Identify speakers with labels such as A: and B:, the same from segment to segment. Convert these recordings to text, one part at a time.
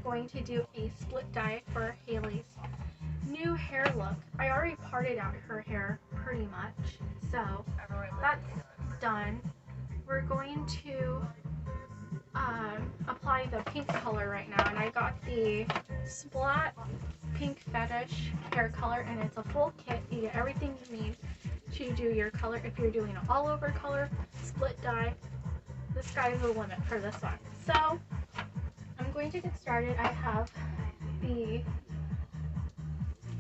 A: going to do a split dye for Haley's new hair look. I already parted out her hair pretty much, so that's done. We're going to apply the pink color right now, and I got the Splat Pink Fetish hair color, and it's a full kit. You get everything you need to do your color. If you're doing an all over color, split dye, the sky's the limit for this one. So I'm going to get started. I have the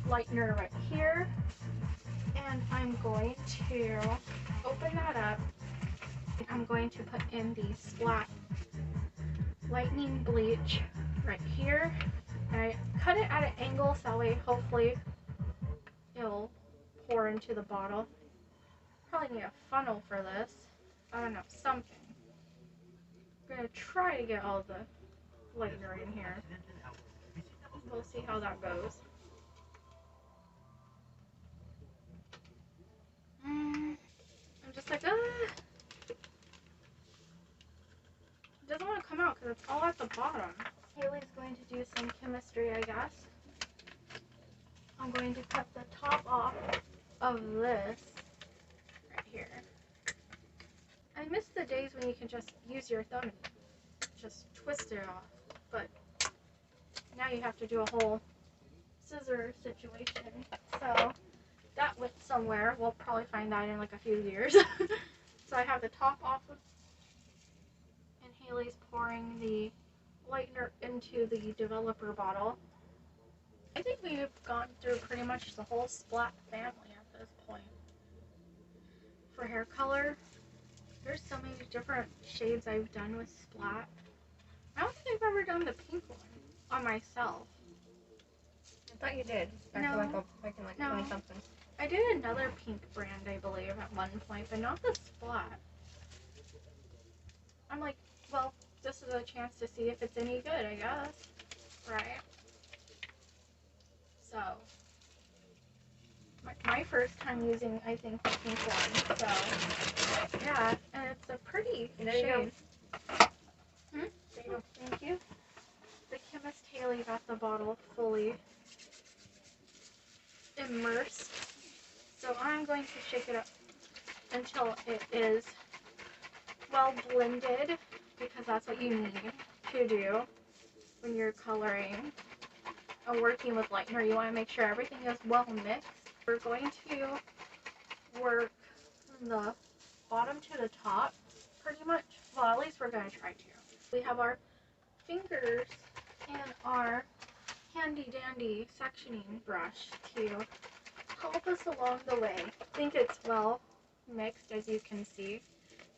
A: lightener right here, and I'm going to open that up. I'm going to put in the Splat lightning bleach right here, and I cut it at an angle so that way hopefully it'll pour into the bottle. Probably need a funnel for this. I don't know, something. I'm gonna try to get all the lightener in here. We'll see how that goes. I'm just like, it doesn't want to come out because it's all at the bottom. Haley's going to do some chemistry, I guess. I'm going to cut the top off of this right here. I miss the days when you can just use your thumb and just twist it off, but now you have to do a whole scissor situation. So that went somewhere. We'll probably find that in like a few years. So I have the top off of, and Haley's pouring the lightener into the developer bottle. I think we've gone through pretty much the whole Splat family at this point. For hair color, there's so many different shades I've done with Splat. I don't think I've ever done the pink one on myself.
B: I thought you did. Back in like 20 something.
A: I did another pink brand, I believe, at one point, but not the Splat. I'm like, well, this is a chance to see if it's any good, I guess. Right? So, my first time using, I think, the pink one. So, yeah, and it's a pretty shade. There you go. Thank you. The chemist Haley got the bottle fully immersed. So I'm going to shake it up until it is well blended, because that's what you need to do when you're coloring and working with lightener. You want to make sure everything is well mixed. We're going to work from the bottom to the top pretty much. Well, at least we're going to try to. We have our fingers and our handy dandy sectioning brush to help us along the way. I think it's well mixed, as you can see.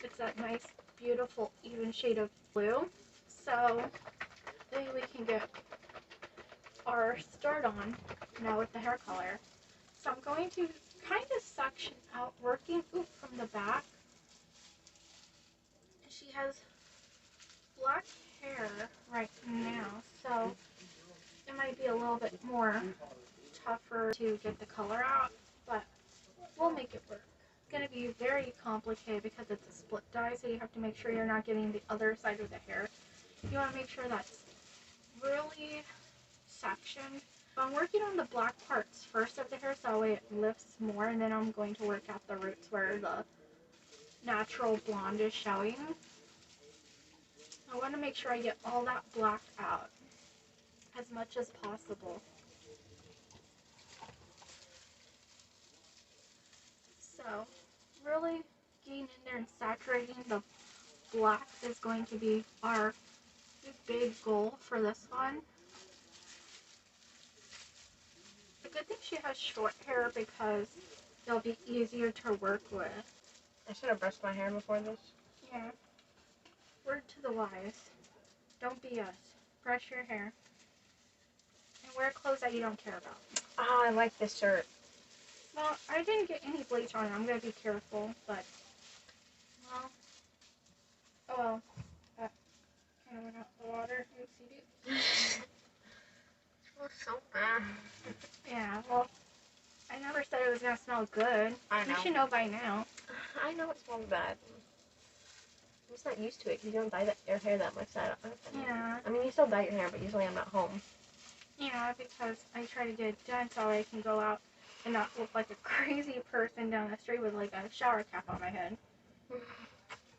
A: It's that nice, beautiful, even shade of blue. So then we can get our start on now with the hair color. So I'm going to kind of section out, working from the back. She has black hair right now, so it might be a little bit more tougher to get the color out, but we'll make it work. It's going to be very complicated because it's a split dye, so you have to make sure you're not getting the other side of the hair. You want to make sure that's really sectioned. So I'm working on the black parts first of the hair, so that way it lifts more, and then I'm going to work out the roots where the natural blonde is showing. I want to make sure I get all that black out as much as possible. So really getting in there and saturating the black is going to be our big goal for this one. The good thing she has short hair because it'll be easier to work with.
B: I should have brushed my hair before this.
A: Yeah. Word to the wise. Don't be us. Brush your hair. And wear clothes that you don't care about.
B: Oh, I like this shirt.
A: Well, I didn't get any bleach on it. I'm going to be careful, but, well, oh well. That kind of went out the water. Oopsie-doo.
B: It smells so bad.
A: Yeah, well, I never said it was going to smell good.
B: I know.
A: You should know by now.
B: I know it smells bad. I'm just not used to it because you don't dye your hair that much.
A: Yeah.
B: I mean, you still dye your hair, but usually I'm not home.
A: Yeah, because I try to get it done so I can go out and not look like a crazy person down the street with like a shower cap on my head.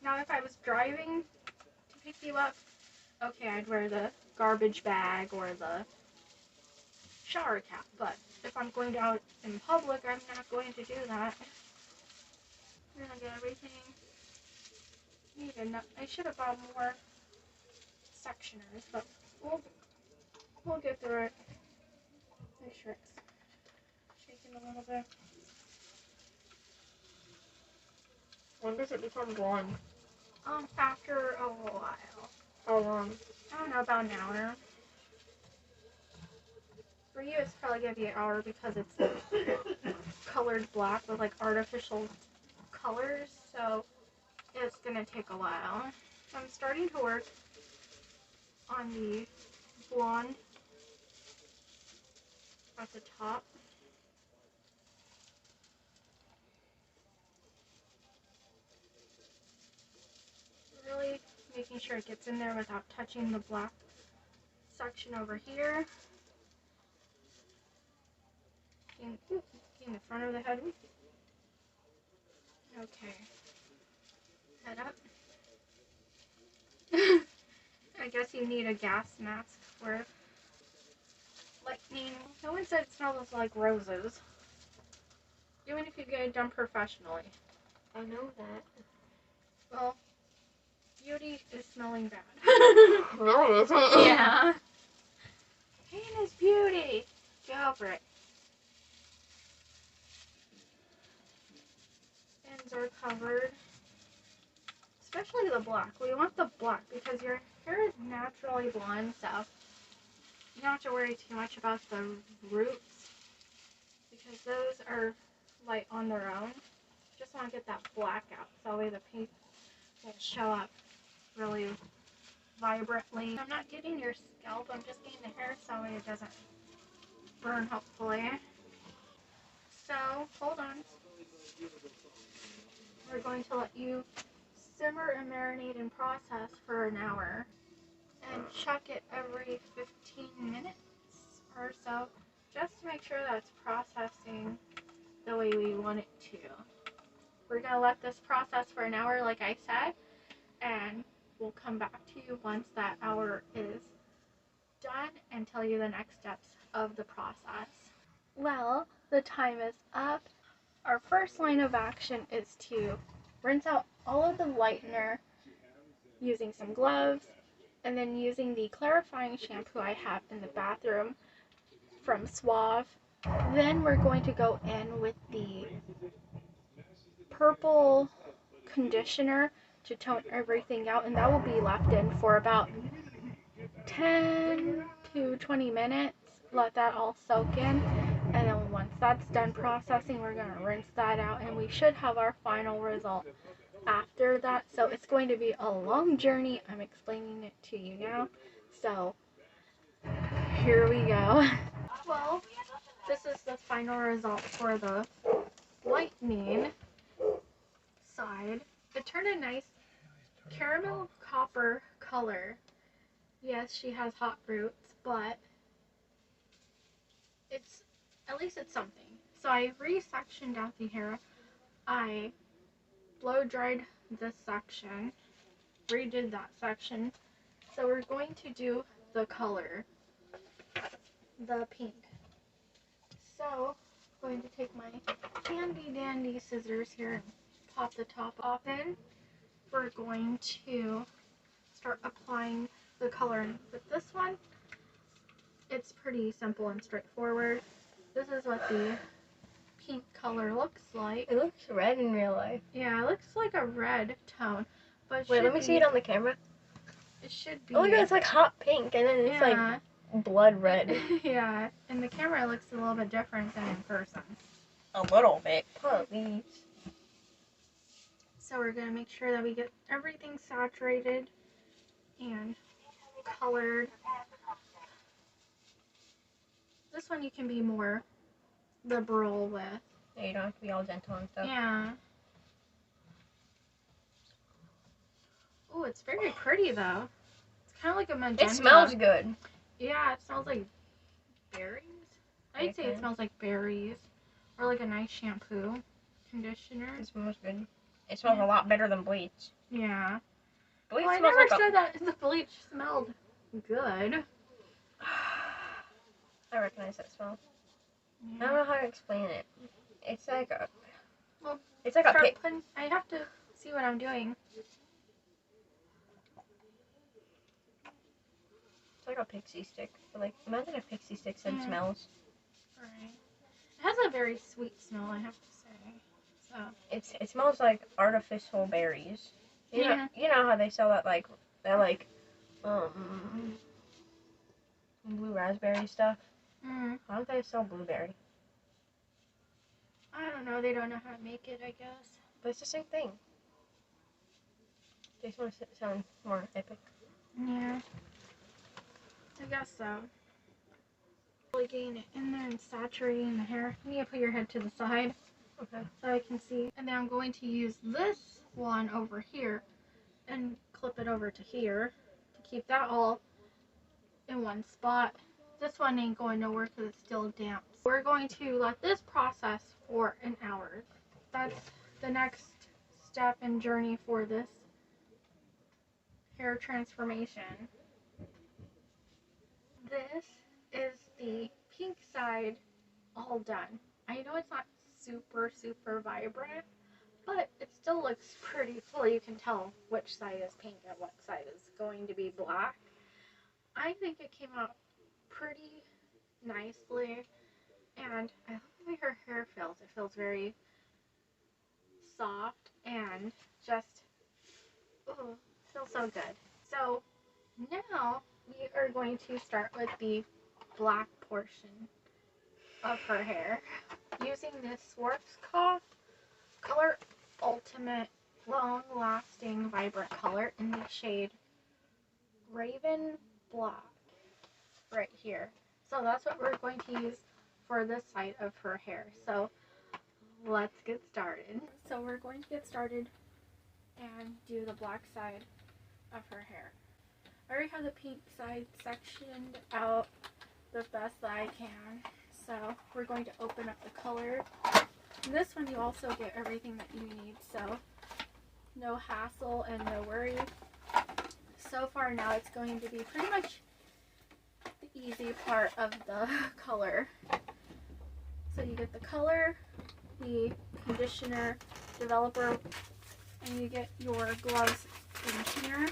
A: Now, if I was driving to pick you up, okay, I'd wear the garbage bag or the shower cap. But if I'm going out in public, I'm not going to do that. I'm gonna get everything. I should have bought more sectioners, but we'll get through it. My shirt's shaking a little bit.
B: When does it become blonde?
A: After a while.
B: How long?
A: I don't know, about an hour. For you, it's probably gonna be an hour because it's colored black with like artificial colors, so it's gonna take a while. I'm starting to work on the blonde at the top. Really making sure it gets in there without touching the black section over here. In the front of the head. Okay. Head up. I guess you need a gas mask for lightning. No one said it smells like roses. Even if you get it done professionally.
B: I know that.
A: Well, beauty is smelling bad.
B: No, it isn't.
A: Yeah. Pain is beauty. Get over it. Ends are covered. Especially the black. We want the black because your hair is naturally blonde, so you don't have to worry too much about the roots because those are light on their own. Just want to get that black out so that way the pink will show up really vibrantly. I'm not getting your scalp, I'm just getting the hair so that way it doesn't burn, hopefully. So, hold on. We're going to let you simmer and marinate and process for an hour. And check it every 15 minutes or so, just to make sure that it's processing the way we want it to. We're going to let this process for an hour, like I said, and we'll come back to you once that hour is done and tell you the next steps of the process. Well, the time is up. Our first line of action is to rinse out all of the lightener using some gloves, and then using the clarifying shampoo I have in the bathroom from Suave. Then we're going to go in with the purple conditioner to tone everything out, and that will be left in for about 10 to 20 minutes. Let that all soak in, and then once that's done processing, we're going to rinse that out, and we should have our final result after that. So it's going to be a long journey. I'm explaining it to you now, so here we go. Well, this is the final result for the lightning side. It turned a nice caramel copper color. Yes, she has hot roots, but at least it's something. So I re-sectioned out the hair. I blow dried this section, redid that section. So we're going to do the color, the pink. So I'm going to take my handy dandy scissors here and pop the top off in. We're going to start applying the color. With this one, it's pretty simple and straightforward. This is what the pink color looks like.
B: It looks red in real life.
A: Yeah, it looks like a red tone. But
B: wait, let me see it on the camera.
A: It should be.
B: Oh my god, it's like hot pink, and then it's like blood red.
A: Yeah, and the camera looks a little bit different than in person.
B: A little bit, please.
A: So we're going to make sure that we get everything saturated and colored. This one you can be more liberal with.
B: Yeah, you don't have to be all gentle and stuff.
A: Yeah. Oh, it's very pretty though. It's kind of like a magenta.
B: It smells good.
A: Yeah, it smells like berries. I'd say it smells like berries. Or like a nice shampoo. Conditioner.
B: It smells good. It smells a lot better than bleach.
A: Yeah.
B: Bleach
A: Well, I
B: smells
A: never
B: like
A: said that the bleach smelled good.
B: I recognize that smell.
A: Yeah.
B: I don't know how to explain it. It's like a...
A: Well,
B: it's like a pig.
A: I have to see what I'm doing.
B: It's like a pixie stick. Like, imagine a pixie stick scent smells.
A: Right. It has a very sweet smell, I have to say. So.
B: It smells like artificial berries. You know how they sell that blue raspberry stuff?
A: Mm.
B: Why don't they sell blueberry?
A: I don't know. They don't know how to make it, I guess.
B: But it's the same thing. They just want to sound more epic.
A: Yeah. I guess so. Really getting it in there and saturating the hair. You need to put your head to the side.
B: Okay.
A: So I can see. And then I'm going to use this one over here and clip it over to here to keep that all in one spot. This one ain't going nowhere because it's still damp. We're going to let this process for an hour. That's the next step and journey for this hair transformation. This is the pink side all done. I know it's not super vibrant, but it still looks pretty full. You can tell which side is pink and what side is going to be black. I think it came out pretty nicely, and I love the way her hair feels. It feels very soft and just feels so good. So now we are going to start with the black portion of her hair using this Schwarzkopf Color Ultimate Long Lasting Vibrant Color in the shade Raven Black right here. So that's what we're going to use for this side of her hair. So let's get started. So we're going to get started and do the black side of her hair. I already have the pink side sectioned out the best that I can. So we're going to open up the color. In this one you also get everything that you need, so no hassle and no worry. So far now it's going to be pretty much the easy part of the color. So you get the color, the conditioner, developer, and you get your gloves in here.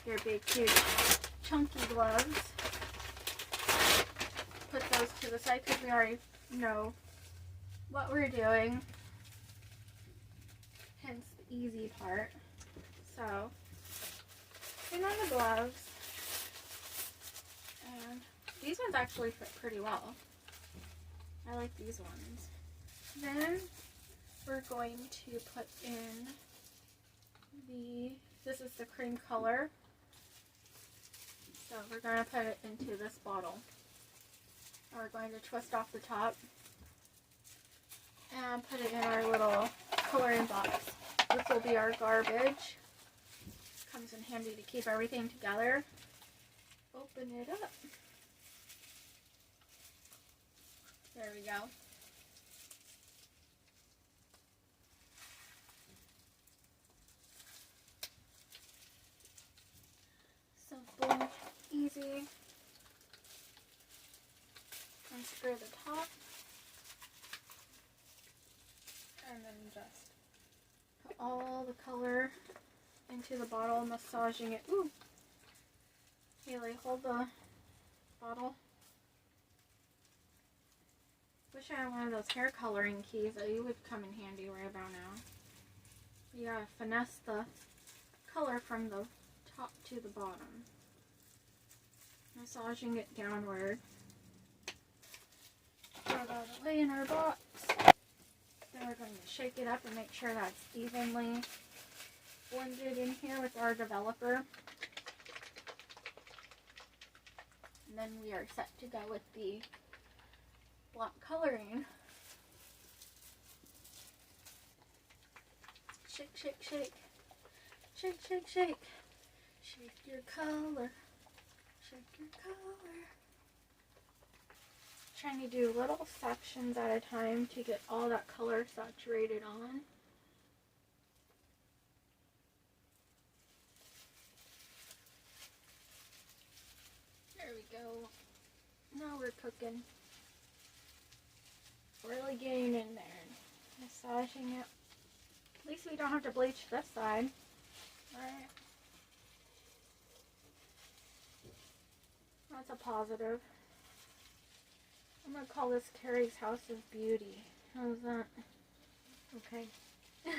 A: Your big cute chunky gloves. Put those to the side because we already know what we're doing. Hence the easy part. So, put on the gloves. And these ones actually fit pretty well. I like these ones. Then we're going to put in this is the cream color. So we're going to put it into this bottle. And we're going to twist off the top and put it in our little coloring box. This will be our garbage. Comes in handy to keep everything together. Open it up. There we go. Simple, easy. Unscrew the top. And then just put all the color into the bottle, massaging it. Ooh! Haley, hold the bottle. Wish I had one of those hair coloring keys that you would come in handy right about now. You gotta finesse the color from the top to the bottom. Massaging it downward. Throw that away in our box. Then we're going to shake it up and make sure that's evenly blended in here with our developer. And then we are set to go with the black coloring. Shake, shake, shake. Shake, shake, shake. Shake your color. Shake your color. Trying to do little sections at a time to get all that color saturated on. There we go. Now we're cooking. Really getting in there and massaging it. At least we don't have to bleach this side. Alright. That's a positive. I'm gonna call this Carrie's House of Beauty. How's that? Okay. I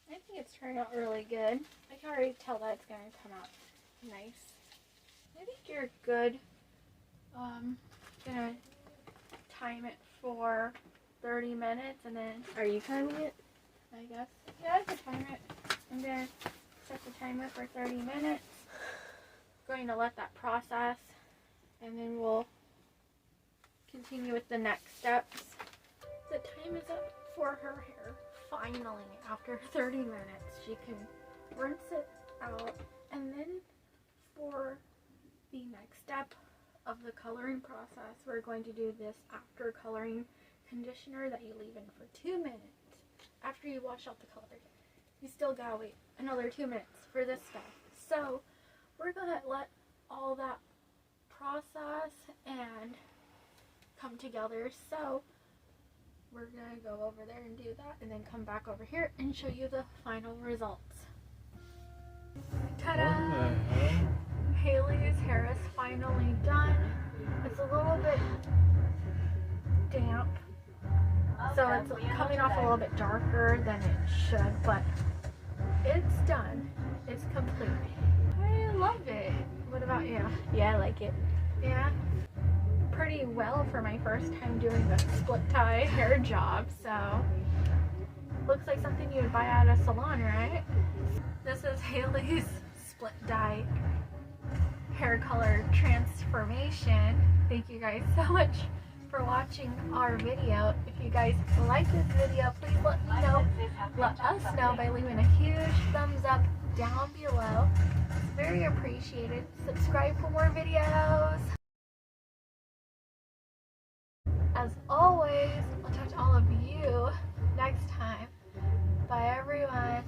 A: think it's turned out really good. I can already tell that it's gonna come out nice. I think you're good. Gonna time it for 30 minutes and then...
B: Are you timing it?
A: I guess. Yeah, I can time it. I'm gonna set the timer for 30 minutes. Going to let that process and then we'll continue with the next steps. The time is up for her hair. Finally, after 30 minutes, she can rinse it out. And then for the next step of the coloring process, we're going to do this after coloring conditioner that you leave in for 2 minutes. After you wash out the color, you still gotta wait another 2 minutes for this stuff. So we're gonna let all that process and come together. So we're gonna go over there and do that and then come back over here and show you the final results. Ta-da! Haley's hair is finally done. It's a little bit damp, so it's coming off a little bit darker than it should, but it's done. It's complete. I love it. What about you?
B: Yeah, I like it.
A: Yeah? Pretty well for my first time doing the split tie hair job, so looks like something you would buy at a salon, right? This is Haley's split dye hair color transformation. Thank you guys so much for watching our video. If you guys like this video, please let me know. Let us know by leaving a huge thumbs up down below. It's very appreciated. Subscribe for more videos. As always, I'll talk to all of you next time. Bye everyone.